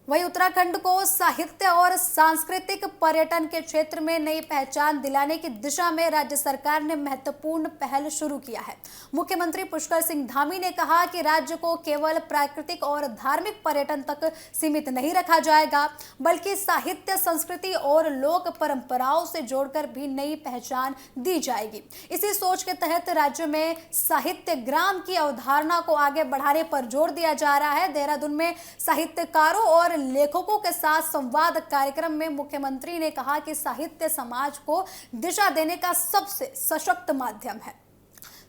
वहीं उत्तराखंड को साहित्य और सांस्कृतिक पर्यटन के क्षेत्र में नई पहचान दिलाने की दिशा में राज्य सरकार ने महत्वपूर्ण पहल शुरू किया है। मुख्यमंत्री पुष्कर सिंह धामी ने कहा कि राज्य को केवल प्राकृतिक और धार्मिक पर्यटन तक सीमित नहीं रखा जाएगा, बल्कि साहित्य, संस्कृति और लोक परंपराओं से जोड़कर भी नई पहचान दी जाएगी। इसी सोच के तहत राज्य में साहित्य ग्राम की अवधारणा को आगे बढ़ाने पर जोर दिया जा रहा है। देहरादून में साहित्यकारों और लेखकों के साथ संवाद कार्यक्रम में मुख्यमंत्री ने कहा कि साहित्य समाज को दिशा देने का सबसे सशक्त माध्यम है।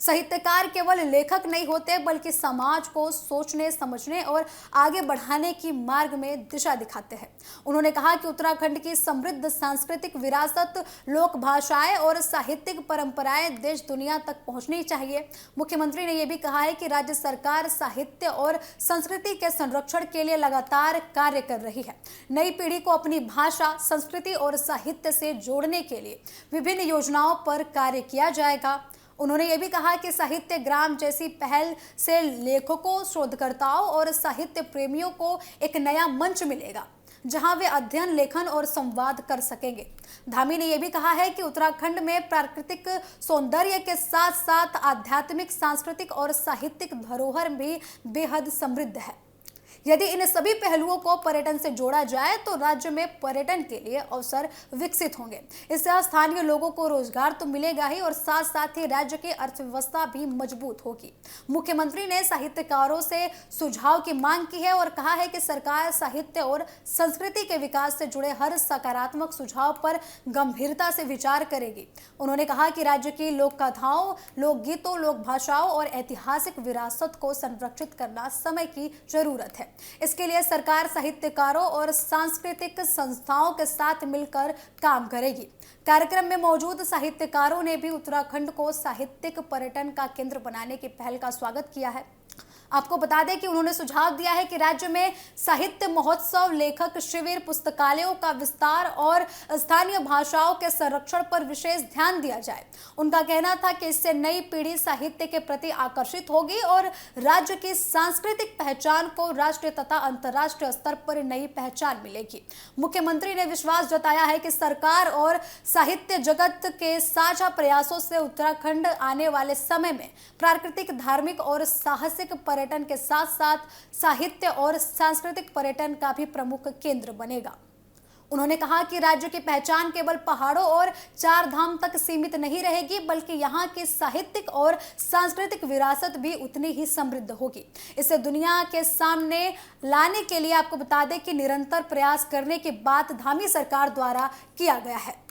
साहित्यकार केवल लेखक नहीं होते, बल्कि समाज को सोचने, समझने और आगे बढ़ाने की मार्ग में दिशा दिखाते हैं। उन्होंने कहा कि उत्तराखंड की समृद्ध सांस्कृतिक विरासत, लोक भाषाएं और साहित्यिक परंपराएं देश दुनिया तक पहुंचनी चाहिए। मुख्यमंत्री ने यह भी कहा है कि राज्य सरकार साहित्य और संस्कृति के संरक्षण के लिए लगातार कार्य कर रही है। नई पीढ़ी को अपनी भाषा, संस्कृति और साहित्य से जोड़ने के लिए विभिन्न योजनाओं पर कार्य किया जाएगा। उन्होंने ये भी कहा कि साहित्य ग्राम जैसी पहल से लेखकों, शोधकर्ताओं और साहित्य प्रेमियों को एक नया मंच मिलेगा, जहां वे अध्ययन, लेखन और संवाद कर सकेंगे। धामी ने यह भी कहा है कि उत्तराखंड में प्राकृतिक सौंदर्य के साथ साथ आध्यात्मिक, सांस्कृतिक और साहित्यिक धरोहर भी बेहद समृद्ध है। यदि इन सभी पहलुओं को पर्यटन से जोड़ा जाए तो राज्य में पर्यटन के लिए अवसर विकसित होंगे। इससे स्थानीय लोगों को रोजगार तो मिलेगा ही और साथ साथ ही राज्य की अर्थव्यवस्था भी मजबूत होगी। मुख्यमंत्री ने साहित्यकारों से सुझाव की मांग की है और कहा है कि सरकार साहित्य और संस्कृति के विकास से जुड़े हर सकारात्मक सुझाव पर गंभीरता से विचार करेगी। उन्होंने कहा कि राज्य की लोक कथाओं, लोकगीतों, लोक भाषाओं और ऐतिहासिक विरासत को संरक्षित करना समय की जरूरत है। इसके लिए सरकार साहित्यकारों और सांस्कृतिक संस्थाओं के साथ मिलकर काम करेगी। कार्यक्रम में मौजूद साहित्यकारों ने भी उत्तराखंड को साहित्यिक पर्यटन का केंद्र बनाने की पहल का स्वागत किया है। आपको बता दें कि उन्होंने सुझाव दिया है कि राज्य में साहित्य महोत्सव, लेखक शिविर, पुस्तकालयों का विस्तार और स्थानीय भाषाओं के संरक्षण पर विशेष ध्यान दिया जाए। उनका कहना था कि इससे नई पीढ़ी साहित्य के प्रति आकर्षित होगी और राज्य की सांस्कृतिक पहचान को राष्ट्रीय तथा अंतर्राष्ट्रीय स्तर पर नई पहचान मिलेगी। मुख्यमंत्री ने विश्वास जताया है कि सरकार और साहित्य जगत के साझा प्रयासों से उत्तराखंड आने वाले समय में प्राकृतिक, धार्मिक और साहसिक पर्यटन के साथ साथ साहित्य और सांस्कृतिक पर्यटन का भी प्रमुख केंद्र बनेगा। उन्होंने कहा कि राज्य की पहचान केवल पहाड़ों और चार धाम तक सीमित नहीं रहेगी, बल्कि यहाँ की साहित्यिक और सांस्कृतिक विरासत भी उतनी ही समृद्ध होगी। इसे दुनिया के सामने लाने के लिए आपको बता दें कि निरंतर प्रयास करने की बात धामी सरकार द्वारा किया गया है।